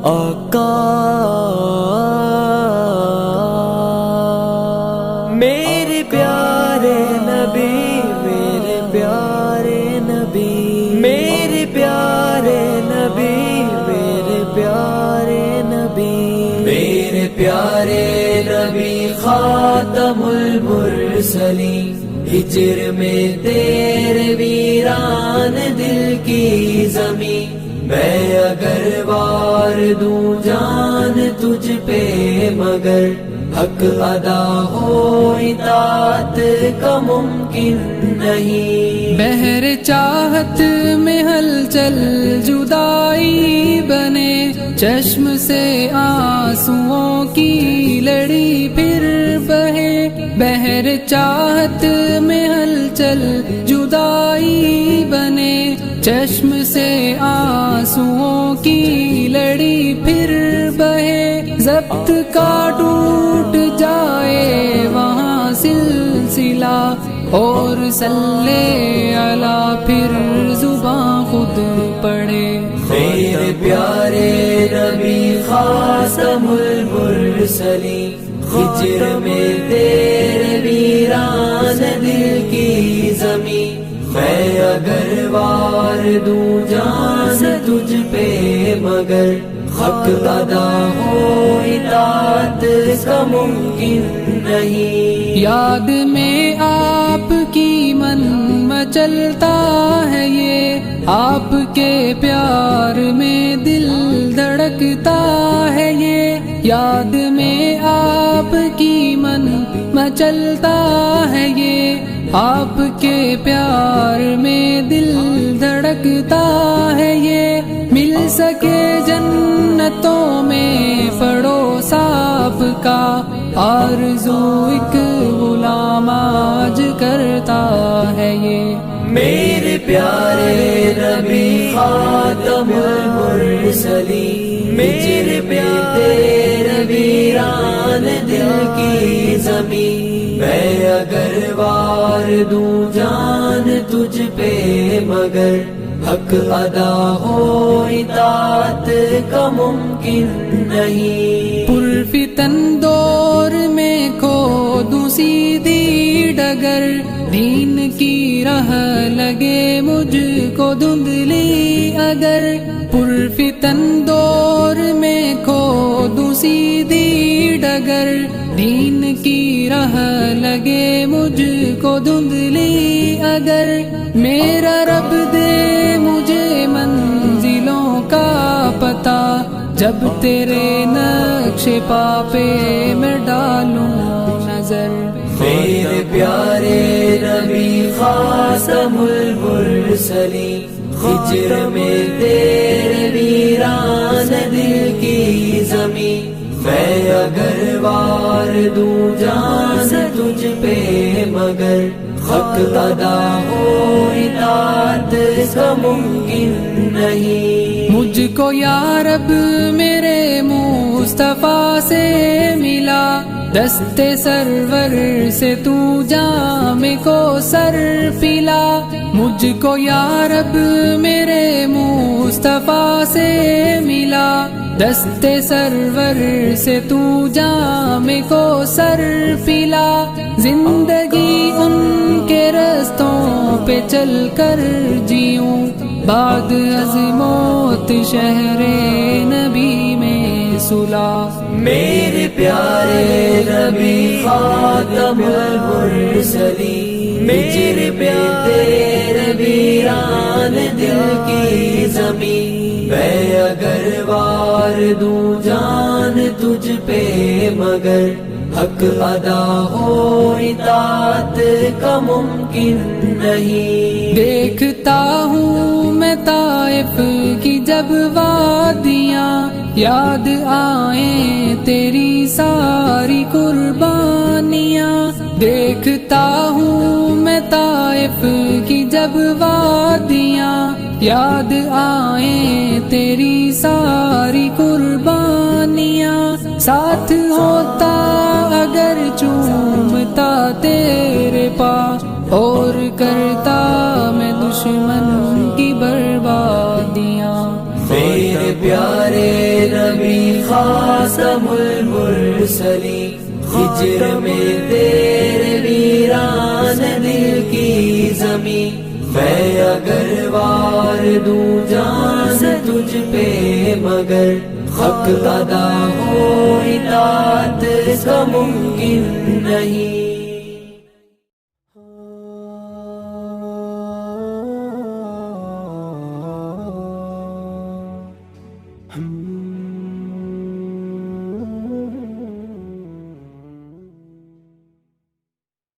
آقا میرے پیارے نبی، میرے پیارے نبی، میرے پیارے نبی، میرے پیارے نبی، میرے پیارے نبی خاتم المرسلین، ہجر میں تیرے ویران دل کی زمین، میں اگر وار دوں جان تجھ پہ مگر حق ادا ہو اطاعت کا ممکن نہیں۔ بحر چاہت میں ہلچل جدائی بنے، چشم سے آنسوؤں کی لڑی پھر بہے، بحر چاہت میں ہلچل جدائی بنے، چشم سے آنسوؤں کی لڑی پھر بہے، ضبط کا ٹوٹ جائے وہاں سلسلہ، اور صلی علی پھر زباں خود پڑھے۔ میرے پیارے نبی خاتم المرسلین، ہجر میں تیرے ویران دل کی زمین، میں اگر وار دوں جان تجھ پہ مگر حق ادا ہو اطاعت کا ممکن نہیں۔ یاد میں آپ کی من مچلتا ہے یہ، آپ کے پیار میں دل دھڑکتا ہے یہ، یاد میں آپ کی من مچلتا ہے یہ، آپ کے پیار میں دل دھڑکتا ہے یہ، مل سکے جنتوں میں پڑوس آپ کا، آرزو ایک غلام آج کرتا ہے یہ۔ میرے پیارے نبی خاتم المرسلین، ہجر میں تیرے ویران دل کی زمین، میں اگر وار دوں جان تجھ پہ مگر حق ادا ہو اطاعت کا ممکن نہیں۔ پرفتن دور میں کھو دوں سیدھی ڈگر، دین کی راہ لگے مجھ کو دھندلی اگر، پرفتن دور میں کھو دوں سیدھی ڈگر، دین کی راہ لگے مجھ کو دھندلی اگر، میرا رب دے مجھے منزلوں کا پتہ، جب تیرے نقش پا پہ میں ڈالوں نظر۔ میرے پیارے نبی خاتم المرسلین، ہجر میں تیرے ویران دل کی زمین، میں اگر وار دوں جان تجھ پہ مگر حق ادا ہو اطاعت کا ممکن نہیں۔ مجھ کو یا رب میرے مصطفیٰ سے ملا، دست سرور سے تو جام کو سر پلا، مجھ کو یا رب میرے مصطفیٰ سے ملا، دست سرور سے تو جام کو سر پلا، زندگی ان کے رستوں پہ چل کر جیوں، بعد از موت شہر نبی میں صلح۔ میرے پیارے نبی خاتم المرسلین، ہجر میں تیرے ویران دل کی زمین، میں اگر وار دوں جان تجھ پہ مگر حق ادا ہو اطاعت کا ممکن نہیں۔ دیکھتا ہوں میں طائف کی جب وادیاں، یاد آئیں تیری ساری قربانیاں، دیکھتا ہوں میں طائف کی جب وادیاں، یاد آئیں تیری ساری قربانیاں، ساتھ ہوتا اگر چومتا تیرے پاس، اور کرتا میں دشمن کی بربادیاں۔ میرے پیارے نبی خاتم المرسلین، ہجر میں تیرے ویران دل کی زمین، میں اگر وار دوں جان تجھ پہ مگر حق ادا ہو اطاعت کا ممکن نہیں۔